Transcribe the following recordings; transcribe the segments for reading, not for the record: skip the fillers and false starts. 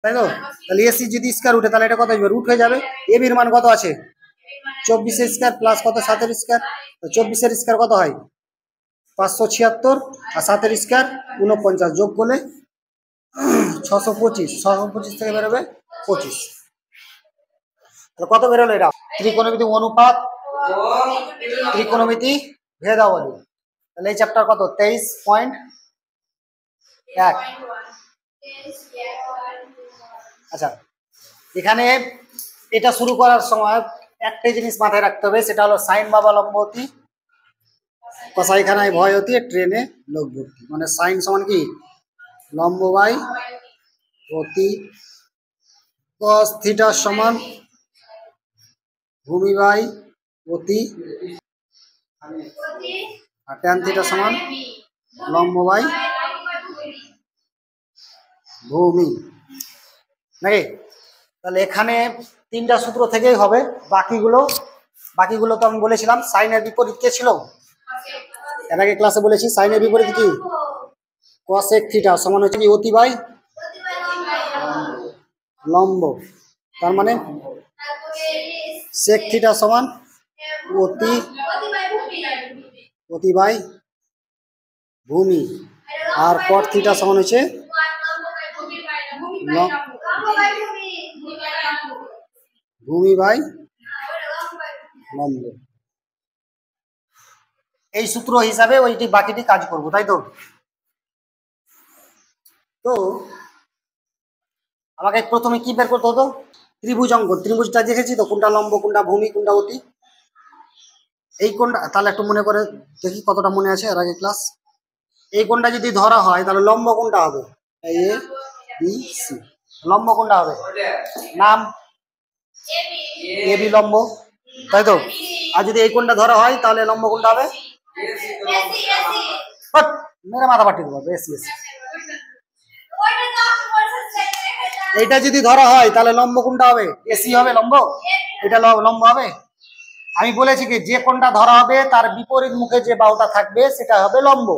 তাই তো? তাহলে এসি যদি স্কয়ার উঠে তাহলে এটা কত আসবে? রুট হয়ে যাবে। এবির মান কত আছে? 24 স্কয়ার প্লাস কত 7 স্কয়ার। তো 24 স্কয়ার কত হয়? 576 আর 7 স্কয়ার 49, যোগ করলে 625, 625 থেকে বেরোবে 25। কত বেরোলো এটা? ত্রিকোণমিতি অনুপাত, ত্রিকোণমিতি ভেদাবলী। তাহলে এই চ্যাপ্টার কত? 23.1। আচ্ছা, এখানে এটা শুরু করার সময় একটাই জিনিস মাথায় রাখতে হবে, সেটা হলো সাইন বাবা লম্বতী, কসাইখানায় ভয়তী, ট্রেনে লোক ভর্তি। মানে সাইন সমান কি? লম্ব বাই অতি, কস থিটা সমান ভূমি বাই অতি, আর ট্যান থিটা সমান লম্ব বাই ভূমি, নাকি? তাহলে এখানে তিনটা সূত্র থেকেই হবে। বাকিগুলো তো আমি বলেছিলাম। সাইনের বিপরীত কে ছিল? এর আগে ক্লাসে বলেছি সাইনের বিপরীত কি? কসেক থিটা সমান হচ্ছে কি? অতি বাই লম্ব। তার মানে সেক থিটা সমান অতি বাই ভূমি, আর কট থিটা সমান হচ্ছে ভূমি বাই লম্ব। এই সূত্র হিসাবে ওইটি বাকিটি কাজ করব, তাই তো? তো আমাকে প্রথমে কি বের করতে হতো? ত্রিভুজ অঙ্কন। ত্রিভুজটা দেখেছি তো, কোনটা লম্ব, কোনটা ভূমি, কোনটা অতি। এই কোনটা তাহলে একটু মনে করে দেখি কতটা মনে আছে এর আগে ক্লাস। এই কোনটা যদি ধরা হয় তাহলে লম্ব কোনটা হবে? A B C. লম্ব কোনটা হবে? নাম এ বি লম্ব, তাই তো? আর যদি এই কোনটা ধরা হয় তাহলে লম্ব কোনটা হবে? মেরে মাথা পাঠিয়ে দেবো। AC AC. এইটা যদি ধরা হয় তাহলে লম্ব কোনটা হবে? এসি হবে লম্ব। এটা লম্ব হবে। আমি বলেছি কি যে কোনটা ধরা হবে তার বিপরীত মুখে যে বাহুটা থাকবে সেটা হবে লম্ব।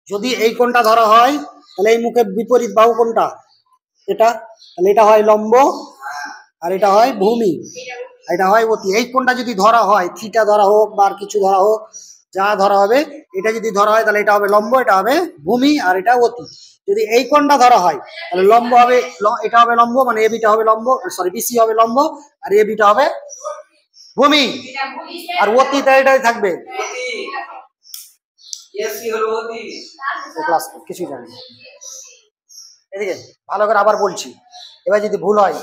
যদি এই কোনটা ধরা হয় তাহলে এই মুখে বিপরীত বাহু কোনটা? এটা। তাহলে এটা হয় লম্ব আর এটা হয় ভূমি, এটা হয় অতি। এই কোনটা যদি ধরা হয়, থিটা ধরা হোক বা কিছু ধরা হোক, যা ধরা হবে, এটা যদি ধরা হয় তাহলে এটা হবে লম্ব, এটা হবে ভূমি, আর এটা অতি। যদি এই কোনটা ধরা হয় তাহলে লম্ব হবে, এটা হবে লম্ব, মানে এবিটা হবে লম্ব, সরি বিসি হবে লম্ব, আর এবিটা হবে ভূমি, আর অতিটা এটাই থাকবে। ক্লাস কিছুই জানি না। এদিকে ভালো করে আবার বলছি, এবার যদি ভুল হয়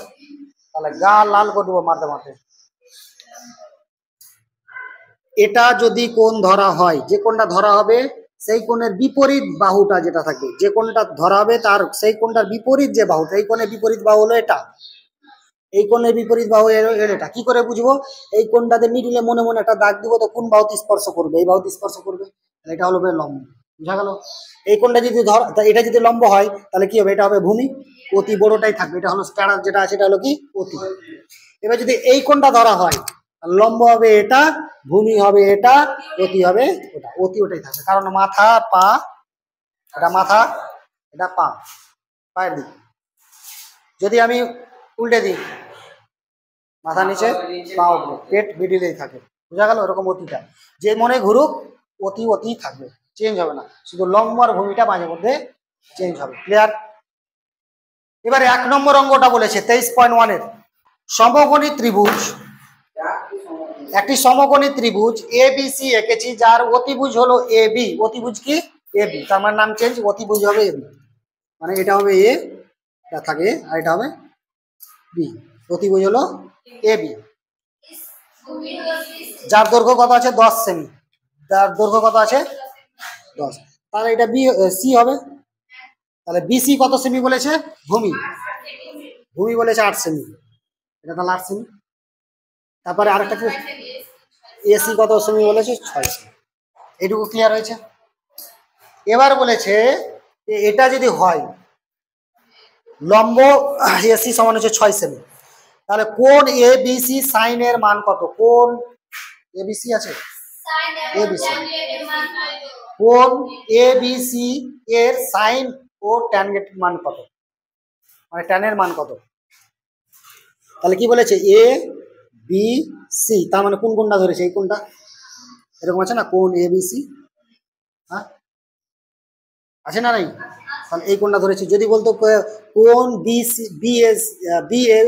তাহলে গা লাল করে দেবো মারতে মারতে। এটা যদি কোণ ধরা হয়, যে কোণটা ধরা হবে সেই কোণের বিপরীত বাহুটা যেটা থাকবে, যে কোণটা ধরা হবে তার সেই কোণটার বিপরীত যে বাহুটা, এই কোণের বিপরীত বাহু হলো এটা, এই কোণের বিপরীত বাহু এটা। কি করে বুঝবো? এই কোণটাতে মিডিলে মনে মনে একটা দাগ দিব, তো কোন বাহুতে স্পর্শ করবে? এই বাহুতে স্পর্শ করবে, এটা হলো লম্ব। বুঝা গেল? এই কোণটা যদি এটা যদি লম্ব হয় তাহলে কি হবে? এটা হবে ভূমি, অতি বড়টাই থাকবে, এটা হলো স্ট্যান্ডার্ড যেটা আছে, এটা হলো কি? অতি। এবার যদি এই কোণটা ধরা হয়, লম্ব হবে এটা, ভূমি হবে এটা, অতি হবে ওটা। অতি ওটাই থাকবে, কারণ মাথা পা, এটা মাথা, এটা পা, পায়ের দিক। যদি আমি উল্টে দিই, মাথা নিচে পা উপরে, পেট মিডিলেই থাকে। বুঝা গেল? এরকম অতিটা যে মনে ঘুরুক অতি অতি থাকবে, চেঞ্জ হবে না, শুধু লম্ব আর ভূমিটা মাঝে মধ্যে চেঞ্জ হবে। ক্লিয়ার? এবারে 1 নম্বর অঙ্কটা বলেছে 23.1 এর সমকোণী ত্রিভুজ। একটি সমকোণী ত্রিভুজ এবিসি এঁকেছি, যার অতিভুজ হলো এ বি। অতিভুজ কি? এ বি, তার মানে নাম চেঞ্জ, অতিভুজ হবে এ বি, মানে এটা হবে এ, এটা থাকে, আর এটা হবে বি। অতিভুজ হলো এ বি, যার দৈর্ঘ্য কত আছে? 10 সেমি। যার দৈর্ঘ্য কত আছে? 10। তাহলে এটা বি সি হবে। তাহলে বিসি কত সেমি বলেছে? ভূমি, ভূমি বলেছে 8 সেমি, এটা তাহলে 8 সেমি। তারপরে আরেকটা কি? এসি কত সেমি বলেছে? 6 সেমি। এইটুকু ক্লিয়ার হয়েছে? এবার বলেছে এটা যদি হয় লম্ব এসি সমান হচ্ছে 6 সেমি, তাহলে কোণ এ বি সি সাইন এর মান কত? কোণ এ বি সি আছে, এ বি সি, কোণ এ বি সি এর সাইন ও ট্যানজেন্ট মান কত? মানে ট্যানের মান কত। তাহলে কি বলেছে এ বি সি, তার মানে কোন কোনটা ধরেছে, এই কোনটা এরকম আছে না, কোন এ বি সি, হ্যাঁ আছে না নাই, তাহলে এই কোনটা ধরেছে। যদি বলতো কোন B C B S B A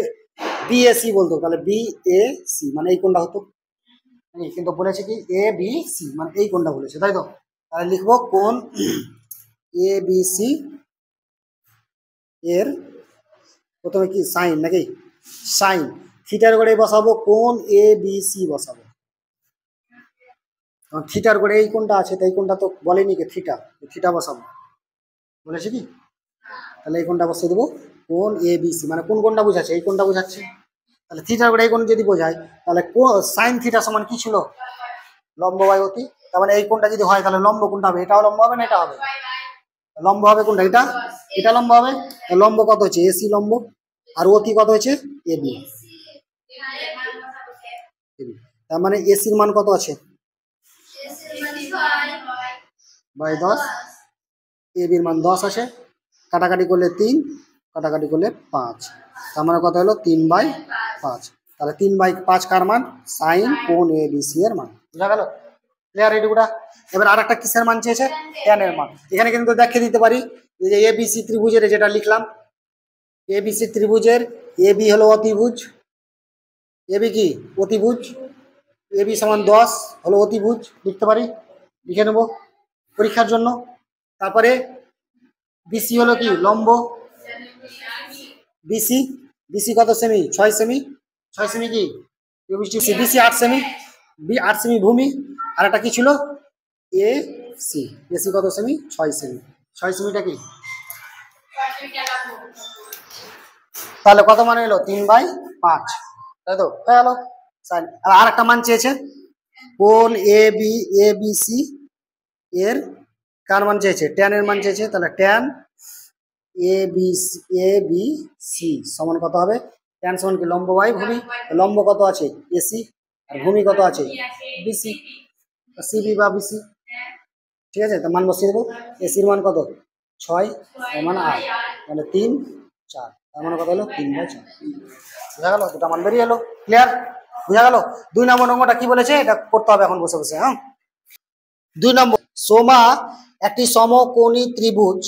B A C বলতো, তাহলে বি এ সি মানে এই কোনটা হতো, কিন্তু বলেছে কি এ বি সি মানে এই কোনটা বলেছে, তাই তো। তাহলে লিখবো কোন এ বি সি এর প্রথমে কি সাইন নাকি, সাইন থিটার করে বসাবো, কোন এ বি সি বসাবো, থিটার করে এই কোনটা আছে, তাই কোনটা তো বলেনি কি থিটা, থিটা বসাবো বলেছে কি, তাহলে এই কোনটা বসিয়ে দেবো, কোন এ বি সি মানে কোন কোনটা বোঝাচ্ছে, এই কোনটা বোঝাচ্ছে। তাহলে থিটার করে এই কোন যদি বোঝায়, তাহলে সাইন থিটা সমান কি ছিল, লম্ব বাই অতি। তার মানে এই কোনটা যদি হয় তাহলে লম্ব কোনটা হবে, এটাও লম্ব হবে না এটা হবে, লম্ব হবে কোনটা, এটা এটা লম্ব হবে। লম্ব কত হচ্ছে এসি লম্ব, আর অতি কত হচ্ছে এ বি, তার মানে এসির মান কত আছে বাই 10, এ বির মান 10 আছে, কাটাকাটি করলে 3, কাটাকাটি করলে 5, তার মানে কত হলো 3/5। তাহলে 3/5 কার মান, সাইন কোন এ বি সি এর মান, বুঝা গেল, ক্লিয়ার এইটুকুটা। এবার আর একটা কিসের মান চেয়েছে, ট্যান এর মান। এখানে কিন্তু দেখিয়ে দিতে পারি যে এ বি সি ত্রিভুজের যেটা লিখলাম, এ বি সি ত্রিভুজের এ বি হলো অতিভুজ, এ বি কি অতিভুজ, এ বি সমান 10 হলো অতিভুজ, লিখতে পারি, লিখে নেব পরীক্ষার জন্য। তারপরে বিসি হলো কি লম্ব, বিসি বিসি কত সেমি, 6 সেমি, 6 সেমি কি বিসি 8 সেমি, 8 সেমি ভূমি, আর একটা কি ছিল এ সি, এসি কত সেমি 6 সেমি, 6 সেমিটা কি, তাহলে কত মান এলো 3/5, তাই তো হয়ে গেল। আর একটা মান চেয়েছে কোন এ বি সি এর কার মান চেয়েছে, ট্যান এর মান চেয়েছে, তাহলে ট্যান এ বি সি সমান কত হবে, ট্যান সমান কি লম্ব বাই ভূমি, লম্ব কত আছে এসি আর ভূমি কত আছে বিসি, সিবি বা বিসি, ঠিক আছে। তো মান বসিয়ে দেবো, এসির মান কত 6, এর মান 8, মানে 3 4, তার মানে কত হলো 3/4, বুঝা গেল, দুটা মান বেরিয়ে এলো, ক্লিয়ার, বুঝা গেল। 2 নম্বর অঙ্কটা কি বলেছে এটা করতে হবে এখন বসে বসে, হ্যাঁ 2 নম্বর, সোমা একটি সমকোণী ত্রিভুজ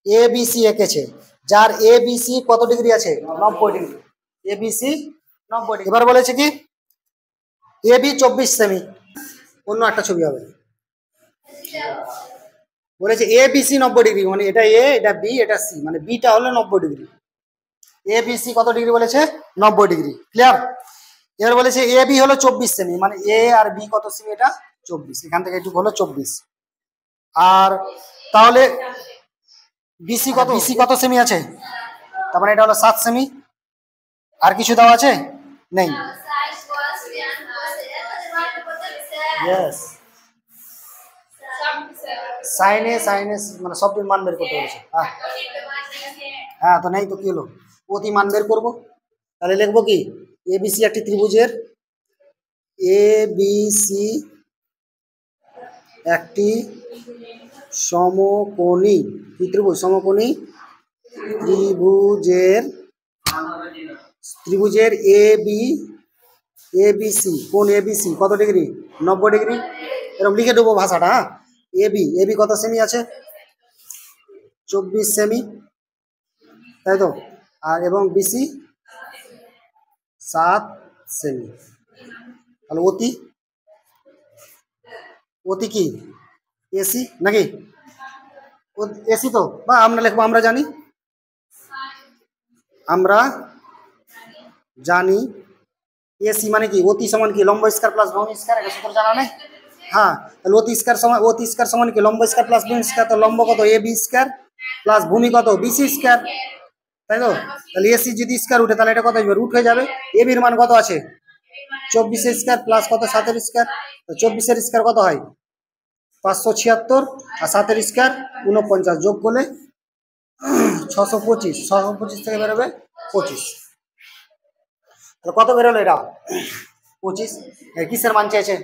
এবিসি এঁকেছে, যার এবিসি কত ডিগ্রি আছে 90 ডিগ্রি, এবিসি 90 ডিগ্রি। এবার বলেছে কি এবি 24 সেমি, অন্য একটা ছবি হবে, বলেছে এবিসি 90 ডিগ্রি, মানে এটা এ এটা বি এটা সি, মানে বিটা হলো 90 ডিগ্রি, এবিসি কত ডিগ্রি বলেছে 90 ডিগ্রি, ক্লিয়ার। এবার বলেছে এ বি হলো 24 সেমি, মানে এ আর বি কত সেমি, এটা 24, এখান থেকে এটুকু হলো 24, আর তাহলে বিসি কত সেমি আছে, তার মানে এটা হলো 7 সেমি, আর কিছু দেওয়া আছে নেই, ইয়েস সাইনে মানে সবটির মান বের করতে বলেছে, হ্যাঁ তো নেই তো কি হলো, অতি মান বের করবো, তাহলে লিখবো কি এবিসি একটি ত্রিভুজের, এবিসি একটি সমকোণী কি ত্রিভুজ, সমকোণী ত্রিভুজের এবিসি কোন এবিসি কত ডিগ্রি 90 ডিগ্রি, এরকম লিখে দেবো ভাষাটা, হ্যাঁ এবি কত সেমি আছে 24 সেমি, তাই তো, আর এবং বিসি 7 সেমি, তাহলে অতি কি এসি নাকি, এসি তো, বা আমরা লিখবো, আমরা জানি এসি মানে কি অতি সমান কি লম্ব স্কয়ার প্লাস ভূমি স্কয়ার, এটা সূত্র জানা নেই, হ্যাঁ তাহলে অতি স্কয়ার সমান কি লম্ব স্কয়ার প্লাস ভূমি স্কয়ার, তো লম্ব কত এ বি স্কয়ার প্লাস ভূমি কত বিসি স্কয়ার, তাই তো। তাহলে এসি যদি স্কয়ার উঠে তাহলে এটা কত হবে রুট হয়ে যাবে, এ বির মান কত আছে 24 স্কয়ার প্লাস কত 7 স্কয়ার, তো 24 স্কয়ার কত হয় 576, আর 7 স্কয়ার 49, যোগ করলে 625 থেকে বেরোবে 25, কত বেরোলো এটা 25, কিসের মান চেয়েছে,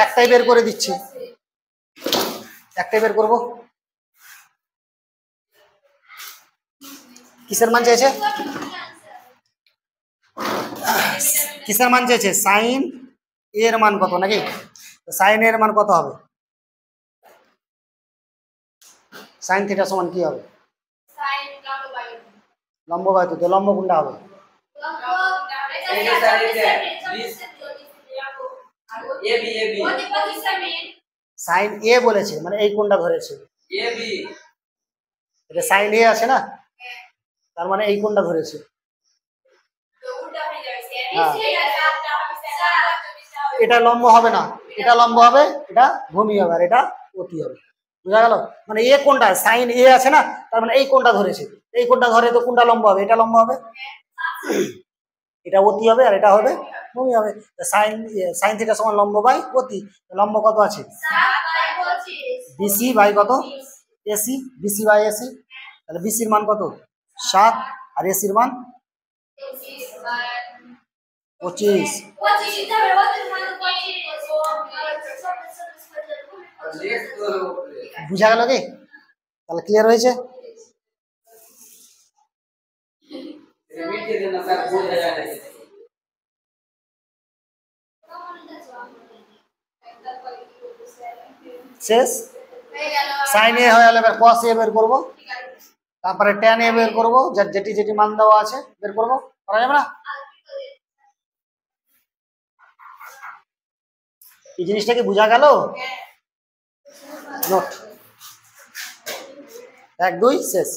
একটাই বের করে দিচ্ছি, একটাই বের করবো, কিসের মান চেয়েছে? কিসের মান চেয়েছে? সাইন এর মান কত নাকি? সাইন এর মান কত হবে? সাইন থিটা সমান কি হবে? লম্ব বাই তো লম্ব কোনটা হবে? সাইন এ বলেছে মানে এই কোনটা ধরেছে? এটা সাইন এ আছে না, তার মানে এই কোনটা ধরেছে। হ্যাঁ, এটা লম্ব হবে না, এটা লম্ব হবে, এটা ভূমি হবে, আর এটা অতি হবে। বুঝা গেল? মানে এ কোনটা, সাইন এ আছে না, তার মানে এই কোনটা ধরেছে, এই কোনটা ধরে তো কোনটা লম্ব হবে? এটা লম্ব হবে, এটা অতি হবে, আর এটা হবে ভূমি হবে। সাইন সাইন থিটা সমান লম্ব বাই অতি। লম্ব কত আছে? বিসি বাই কত? এসি। বিসি বাই এসি, তাহলে বিসির মান কত? 7, আর এসির মান 25। বুঝা গেল কি? তাহলে ক্লিয়ার হয়েছে? শেষ। সাইন এ হয়ে গেলে এবার কস এ বের করবো, তারপরে ট্যান এ বের করবো, যেটি যেটি মান দেওয়া আছে বের করবো। করা যাবে না? এই জিনিসটা কি বোঝা গেল? নোট 1 2 শেষ।